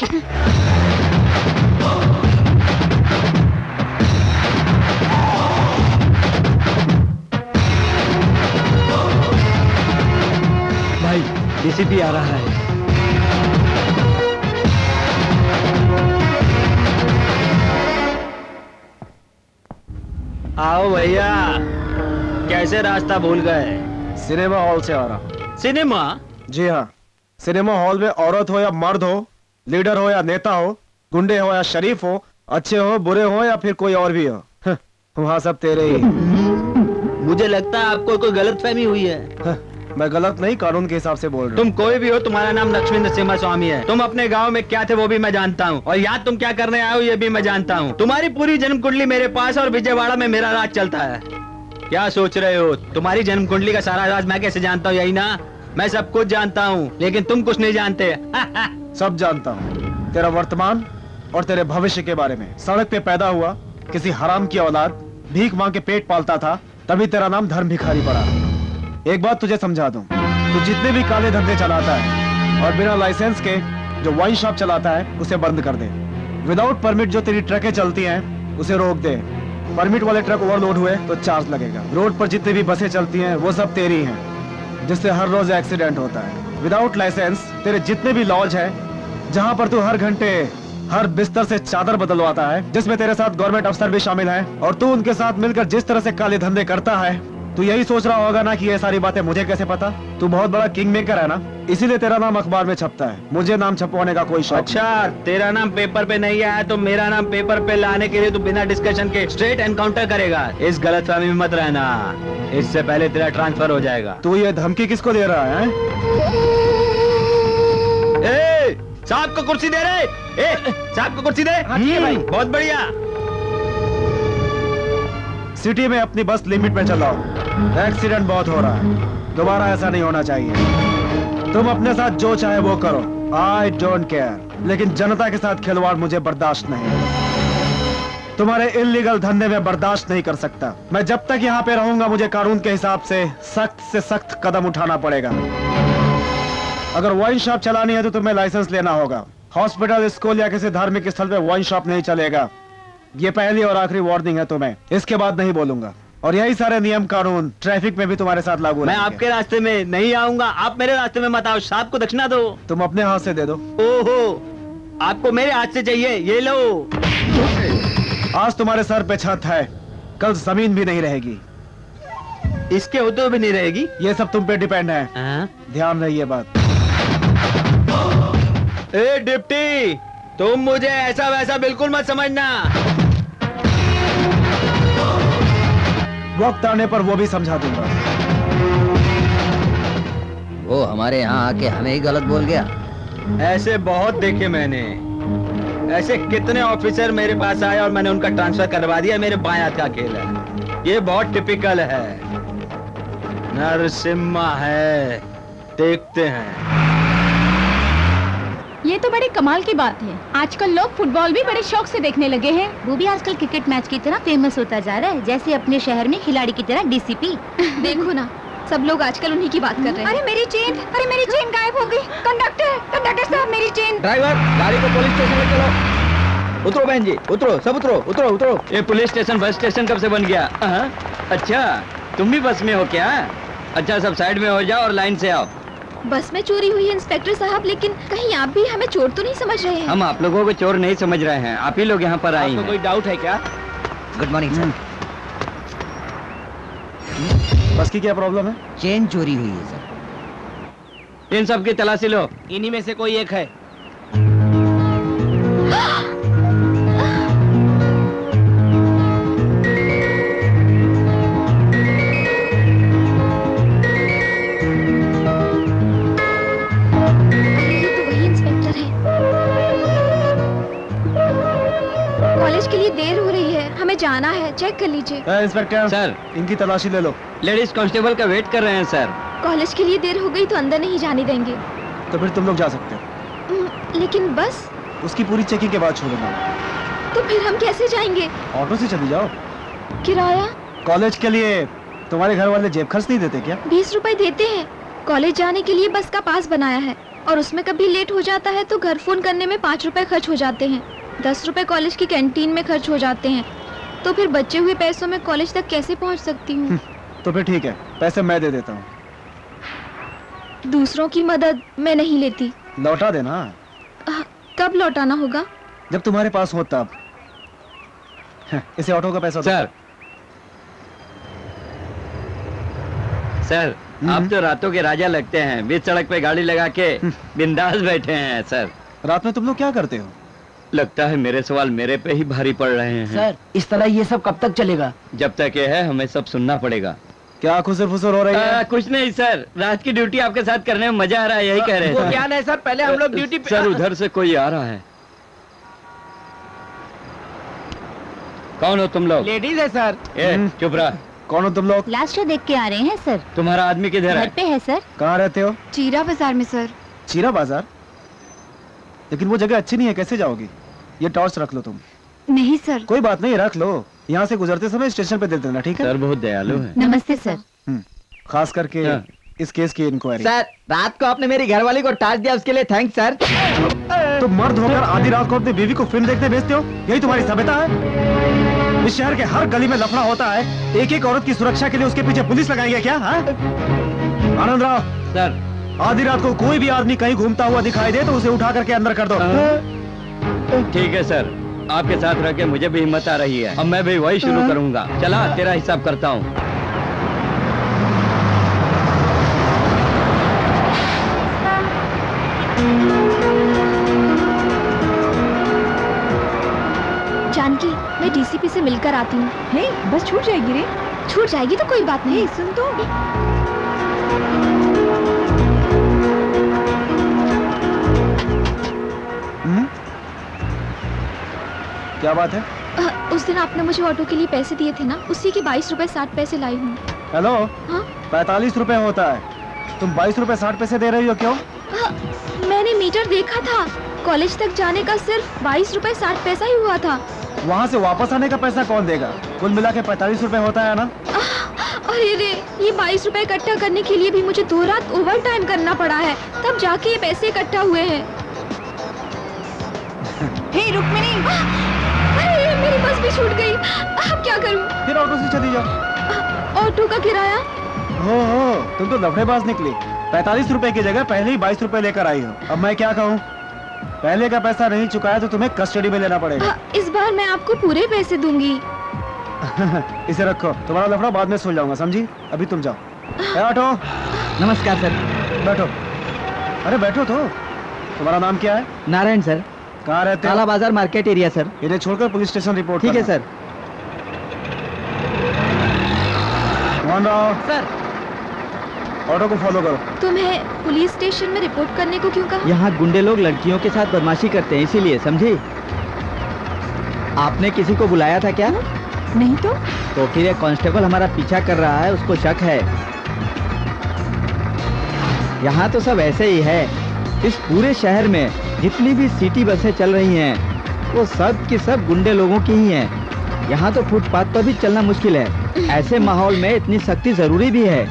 भाई डीसीपी आ रहा है। आओ भैया, कैसे रास्ता भूल गए? सिनेमा हॉल से आ रहा। सिनेमा? जी हाँ, सिनेमा हॉल में औरत हो या मर्द हो, लीडर हो या नेता हो, गुंडे हो या शरीफ हो, अच्छे हो बुरे हो या फिर कोई और भी हो, वहाँ सब तेरे ही। मुझे लगता है आपको कोई गलतफहमी हुई है। मैं गलत नहीं, कानून के हिसाब से बोल रहा हूँ। तुम कोई भी हो, तुम्हारा नाम लक्ष्मी नरसिम्हा स्वामी है। तुम अपने गांव में क्या थे वो भी मैं जानता हूँ, और यहाँ तुम क्या करने आए हो ये भी मैं जानता हूँ। तुम्हारी पूरी जन्म कुंडली मेरे पास और विजयवाड़ा में मेरा राज चलता है। क्या सोच रहे हो? तुम्हारी जन्म कुंडली का सारा राज मैं कैसे जानता हूँ? यही ना, मैं सब कुछ जानता हूँ, लेकिन तुम कुछ नहीं जानते। सब जानता हूँ, तेरा वर्तमान और तेरे भविष्य के बारे में। सड़क पे पैदा हुआ, किसी हराम की औलाद, भीख मांग के पेट पालता था, तभी तेरा नाम धर्म भिखारी पड़ा। एक बात तुझे समझा दूं, तू जितने भी काले धंधे चलाता है और बिना लाइसेंस के जो वाइन शॉप चलाता है उसे बंद कर दे। विदाउट परमिट जो तेरी ट्रकें चलती हैं उसे रोक दे। परमिट वाले ट्रक ओवरलोड हुए तो चार्ज लगेगा। रोड पर जितनी भी बसें चलती हैं वो सब तेरी हैं, जिससे हर रोज एक्सीडेंट होता है। विदाउट लाइसेंस तेरे जितने भी लॉज है जहाँ पर तू हर घंटे हर बिस्तर से चादर बदलवाता है, जिसमें तेरे साथ गवर्नमेंट अफसर भी शामिल हैं, और तू उनके साथ मिलकर जिस तरह से काले धंधे करता है, तू यही सोच रहा होगा ना कि ये सारी बातें मुझे कैसे पता। तू बहुत बड़ा किंग मेकर है ना, इसीलिए तेरा नाम अखबार में छपता है। मुझे नाम छपवाने का कोई शौक नहीं। अच्छा, तेरा नाम पेपर पे नहीं आया तो मेरा नाम पेपर पे लाने के लिए तू बिना डिस्कशन के स्ट्रेट एनकाउंटर करेगा। इस गलतफहमी में मत रहना, इससे पहले तेरा ट्रांसफर हो जाएगा। तू ये धमकी किसको दे रहा है? साहब को कुर्सी दे रहे? साहब को कुर्सी दे। हाँ, भाई। बहुत बढ़िया। सिटी में अपनी बस लिमिट में चलाओ। एक्सीडेंट बहुत हो रहा है, दोबारा ऐसा नहीं होना चाहिए। तुम अपने साथ जो चाहे वो करो, आई डोंट केयर, लेकिन जनता के साथ खिलवाड़ मुझे बर्दाश्त नहीं। तुम्हारे इल्लीगल धंधे में बर्दाश्त नहीं कर सकता। मैं जब तक यहाँ पे रहूंगा मुझे कानून के हिसाब से सख्त कदम उठाना पड़ेगा। अगर वाइन शॉप चलानी है तो तुम्हें लाइसेंस लेना होगा। हॉस्पिटल, स्कूल या किसी धार्मिक स्थल पे वाइन शॉप नहीं चलेगा। ये पहली और आखिरी वार्निंग है तुम्हें, इसके बाद नहीं बोलूंगा। और यही सारे नियम कानून ट्रैफिक में भी तुम्हारे साथ लागू मैं आपके रास्ते में नहीं आऊंगा, आप मेरे रास्ते में मत आओ। साहब को दक्षिणा दो। तुम अपने हाथ से दे दो। ओहो, आपको मेरे हाथ से चाहिए, ये लो। आज तुम्हारे सर पे छत है, कल जमीन भी नहीं रहेगी। इसके होते हुए भी नहीं रहेगी। ये सब तुम पे डिपेंड है। ध्यान रही ये बात। ए डिप्टी, तुम मुझे ऐसा वैसा बिल्कुल मत समझना। वक्त आने पर वो भी समझा दूंगा। वो हमारे यहाँ आके हमें ही गलत बोल गया। ऐसे बहुत देखे मैंने। ऐसे कितने ऑफिसर मेरे पास आए और मैंने उनका ट्रांसफर करवा दिया। मेरे बाएं हाथ का खेल है। ये बहुत टिपिकल है। नरसिम्हा है, देखते हैं। ये तो बड़ी कमाल की बात है। आजकल लोग फुटबॉल भी बड़े शौक से देखने लगे हैं। वो भी आजकल क्रिकेट मैच की तरह फेमस होता जा रहा है, जैसे अपने शहर में खिलाड़ी की तरह डीसीपी। देखो ना, सब लोग आजकल उन्हीं की बात कर रहे हैं। अरे मेरी चेन गायब हो गई। कंडक्टर साहब, मेरी चेन। ड्राइवर, गाड़ी को पुलिस स्टेशन ले चलो। उतरो बहन जी, उतरो, सब उतरो। ये पुलिस स्टेशन बस स्टेशन कब से बन गया? अच्छा, तुम भी बस में हो क्या? अच्छा, सब साइड में हो जाओ और लाइन से आओ। बस में चोरी हुई है इंस्पेक्टर साहब, लेकिन कहीं आप भी हमें चोर तो नहीं समझ रहे हैं? हम आप लोगों को चोर नहीं समझ रहे हैं, आप ही लोग यहाँ पर आए हैं। कोई डाउट है क्या? Good morning sir. बस की क्या प्रॉब्लम है? चेन चोरी हुई है सर। इन सब की तलाशी लो। इन्हीं में से कोई एक है। जाना है, चेक कर लीजिए। इंस्पेक्टर सर, इनकी तलाशी ले लो। लेडीज कांस्टेबल का वेट कर रहे हैं सर। कॉलेज के लिए देर हो गई तो अंदर नहीं जाने देंगे। तो फिर तुम लोग जा सकते हो। लेकिन बस उसकी पूरी चेकिंग के बाद छोड़ूंगा। तो फिर हम कैसे जाएंगे? ऑटो से चली जाओ। किराया? कॉलेज के लिए तुम्हारे घर वाले जेब खर्च नहीं देते क्या? 20 रुपए देते हैं। कॉलेज जाने के लिए बस का पास बनाया है। और उसमें कभी लेट हो जाता है तो घर फोन करने में 5 रुपए खर्च हो जाते हैं, 10 रुपए कॉलेज की कैंटीन में खर्च हो जाते हैं। तो फिर बचे हुए पैसों में कॉलेज तक कैसे पहुंच सकती हूँ? तो फिर ठीक है, पैसे मैं दे देता हूँ। दूसरों की मदद मैं नहीं लेती। लौटा देना। कब लौटाना होगा? जब तुम्हारे पास हो तब। इसे ऑटो का पैसा दो। सर आप तो रातों के राजा लगते हैं, बीच सड़क पे गाड़ी लगा के बिंदास बैठे हैं। सर रात में तुम लोग क्या करते हो? लगता है मेरे सवाल मेरे पे ही भारी पड़ रहे हैं। सर इस तरह ये सब कब तक चलेगा? जब तक ये है हमें सब सुनना पड़ेगा। क्या खुसर फुसर हो रही है? कुछ नहीं सर, रात की ड्यूटी आपके साथ करने में मजा आ रहा है, यही कह रहे वो थे। क्या नहीं सर, पहले हम लोग ड्यूटी पे। सर उधर से कोई आ रहा है। कौन हो तुम लोग? लेडीज है सर। चुप रहा। कौन हो तुम लोग? लास्ट शो देख के आ रहे हैं सर। तुम्हारा आदमी किधर घर है? पे है सर। कहाँ रहते हो? चीरा बाजार में सर। चीरा बाजार? लेकिन वो जगह अच्छी नहीं है, कैसे जाओगी? ये टॉर्च रख लो तुम। नहीं सर। कोई बात नहीं, रख लो। यहाँ से गुजरते समय स्टेशन पे दे देना, ठीक है? सर बहुत दयालु है। नमस्ते सर। खास करके इस केस की इंक्वायरी। सर रात को आपने मेरी घरवाली को टास्क दिया, उसके लिए थैंक्स सर। तो मर्द होकर आधी रात को अपनी बीवी को फिल्म देखने भेजते हो, यही तुम्हारी सभ्यता है? इस शहर के हर गली में लफड़ा होता है, एक एक औरत की सुरक्षा के लिए उसके पीछे पुलिस लगाएंगे क्या? आनंद राव सर आधी रात को कोई भी आदमी कहीं घूमता हुआ दिखाई दे तो उसे उठा करके अंदर कर दो। ठीक है सर, आपके साथ रह के मुझे भी हिम्मत आ रही है। अब मैं भी वही शुरू करूंगा। चला तेरा हिसाब करता हूँ। जानकी, मैं डीसीपी से मिलकर आती हूँ। हे, बस छूट जाएगी रे। छूट जाएगी तो कोई बात नहीं। सुन तो। क्या बात है? उस दिन आपने मुझे ऑटो के लिए पैसे दिए थे ना, उसी के 22 रुपए 60 पैसे लाई हूँ। हेलो। हाँ? 45 रुपए होता है, तुम 22 रुपए 60 पैसे दे रही हो, क्यों? मैंने मीटर देखा था, कॉलेज तक जाने का सिर्फ 22 रुपए 60 पैसा ही हुआ था। वहाँ से वापस आने का पैसा कौन देगा? कुल मिला के 45 रुपए होता है ना? अरे रे, ये 22 रुपए इकट्ठा करने के लिए भी मुझे 2 रात ओवर टाइम करना पड़ा है, तब जाके ये पैसे इकट्ठा हुए हैं। हे रुक्मिणी, अरे मेरी बस भी छूट गई, अब क्या करूं? फिर ऑटो से चली जाओ। ऑटो का किराया? हो तुम तो लफड़ेबाज निकली। 45 रुपए की जगह पहले ही 22 रुपए लेकर आई हो। अब मैं क्या कहूँ? पहले का पैसा नहीं चुकाया तो तुम्हें कस्टडी में लेना पड़ेगा। इस बार मैं आपको पूरे पैसे दूंगी। इसे रखो, तुम्हारा लफड़ा बाद में सुल जाऊंगा, समझी? अभी तुम जाओ। ऑटो। नमस्कार सर। बैठो। अरे बैठो तो। तुम्हारा नाम क्या है? नारायण सर। कहाँ रहते हो? काला बाजार मार्केट एरिया सर। इन्हें छोड़कर पुलिस स्टेशन रिपोर्ट ठीक है sir. Mohan Rao sir auto को फॉलो करो। तुम्हें पुलिस स्टेशन में रिपोर्ट करने को क्यों कहा? यहाँ गुंडे लोग लड़कियों के साथ बदमाशी करते हैं, इसीलिए, समझी? आपने किसी को बुलाया था क्या? नहीं तो फिर एक कांस्टेबल हमारा पीछा कर रहा है, उसको शक है। यहाँ तो सब ऐसे ही है। इस पूरे शहर में जितनी भी सिटी बसें चल रही हैं, वो सब की सब गुंडे लोगों की ही हैं। यहाँ तो फुटपाथ पर भी चलना मुश्किल है। ऐसे माहौल में इतनी सख्ती जरूरी भी है।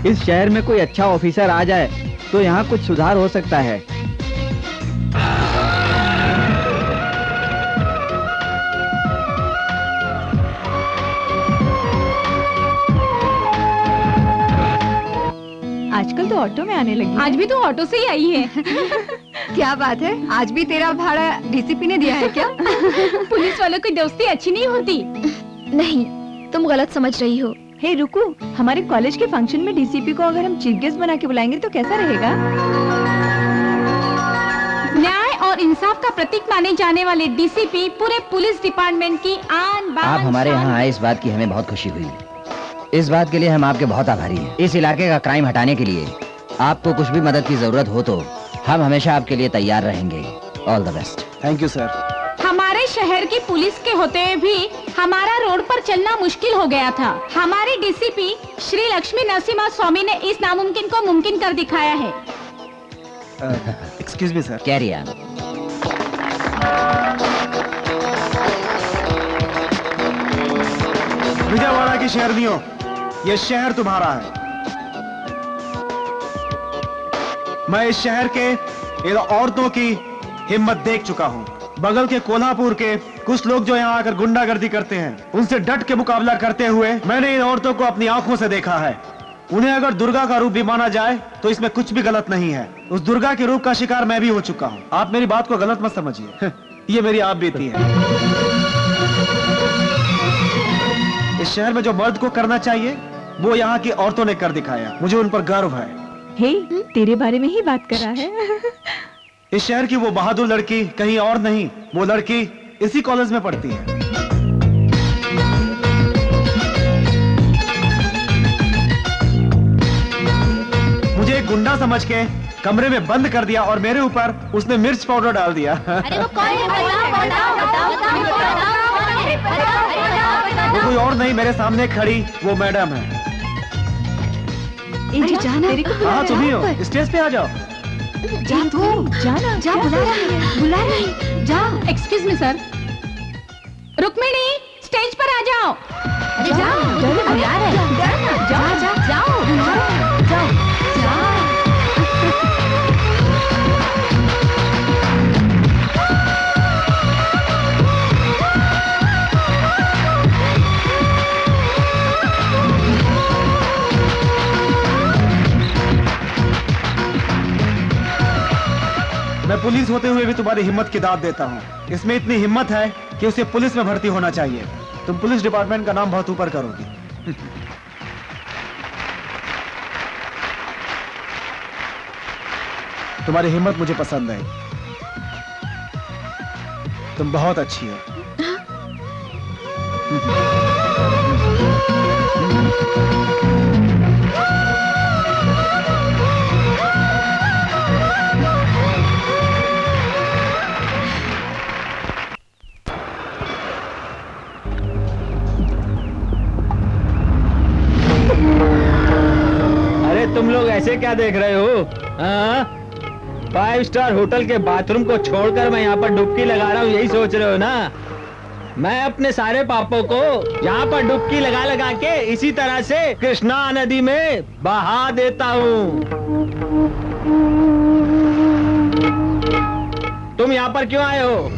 इस शहर में कोई अच्छा ऑफिसर आ जाए तो यहाँ कुछ सुधार हो सकता है। आजकल तो ऑटो में आने लगी। आज भी तो ऑटो से ही आई है। क्या बात है, आज भी तेरा भाड़ा डीसीपी ने दिया है क्या? पुलिस वालों की दोस्ती अच्छी नहीं होती। नहीं, तुम गलत समझ रही हो। हे रुको, हमारे कॉलेज के फंक्शन में डीसीपी को अगर हम चीफ गेस्ट बना के बुलाएंगे तो कैसा रहेगा? न्याय और इंसाफ का प्रतीक माने जाने वाले डीसीपी पूरे पुलिस डिपार्टमेंट की आन बान आप हमारे शान। यहाँ आए, इस बात की हमें बहुत खुशी हुई। इस बात के लिए हम आपके बहुत आभारी हैं। इस इलाके का क्राइम हटाने के लिए आपको कुछ भी मदद की जरूरत हो तो हम हमेशा आपके लिए तैयार रहेंगे। All the best. Thank you sir. हमारे शहर की पुलिस के होते हुए भी हमारा रोड पर चलना मुश्किल हो गया था। हमारे डीसीपी श्री लक्ष्मी नरसिम्हा स्वामी ने इस नामुमकिन को मुमकिन कर दिखाया है। Excuse me sir. Carry on. Vijayawada की शहरनियों, ये शहर तुम्हारा है। मैं इस शहर के इन औरतों की हिम्मत देख चुका हूँ। बगल के कोल्हापुर के कुछ लोग जो यहाँ आकर गुंडागर्दी करते हैं, उनसे डट के मुकाबला करते हुए मैंने इन औरतों को अपनी आंखों से देखा है। उन्हें अगर दुर्गा का रूप भी माना जाए तो इसमें कुछ भी गलत नहीं है। उस दुर्गा के रूप का शिकार मैं भी हो चुका हूँ। आप मेरी बात को गलत मत समझिए। ये मेरी आप बीती है। इस शहर में जो मर्द को करना चाहिए वो यहाँ की औरतों ने कर दिखाया। मुझे उन पर गर्व है। हे, तेरे बारे में ही बात कर रहा है। इस शहर की वो बहादुर लड़की कहीं और नहीं, वो लड़की इसी कॉलेज में पढ़ती है। मुझे एक गुंडा समझ के कमरे में बंद कर दिया और मेरे ऊपर उसने मिर्च पाउडर डाल दिया। अरे वो कौन है? बताओ। वो कोई और नहीं, मेरे सामने खड़ी वो मैडम है। ए, जाना तेरे को बुला हाँ रहा तुम ही है। हो, स्टेज पे आ जाओ। जा तू, जाना, जा, बुला रहा है, बुला रहा है। जा। Excuse me sir. Rukmini, stage पर आ जाओ। अरे जाओ, बुला रहा है। जाओ। मैं पुलिस होते हुए भी तुम्हारी हिम्मत की दाद देता हूँ। इसमें इतनी हिम्मत है कि उसे पुलिस में भर्ती होना चाहिए। तुम पुलिस डिपार्टमेंट का नाम बहुत ऊपर करोगी। तुम्हारी हिम्मत मुझे पसंद है। तुम बहुत अच्छी हो। अरे तुम लोग ऐसे क्या देख रहे हो? हाँ? 5 स्टार होटल के बाथरूम को छोड़कर मैं यहाँ पर डुबकी लगा रहा हूँ, यही सोच रहे हो ना? मैं अपने सारे पापों को यहाँ पर डुबकी लगा लगा के इसी तरह से कृष्णा नदी में बहा देता हूँ। तुम यहाँ पर क्यों आए हो?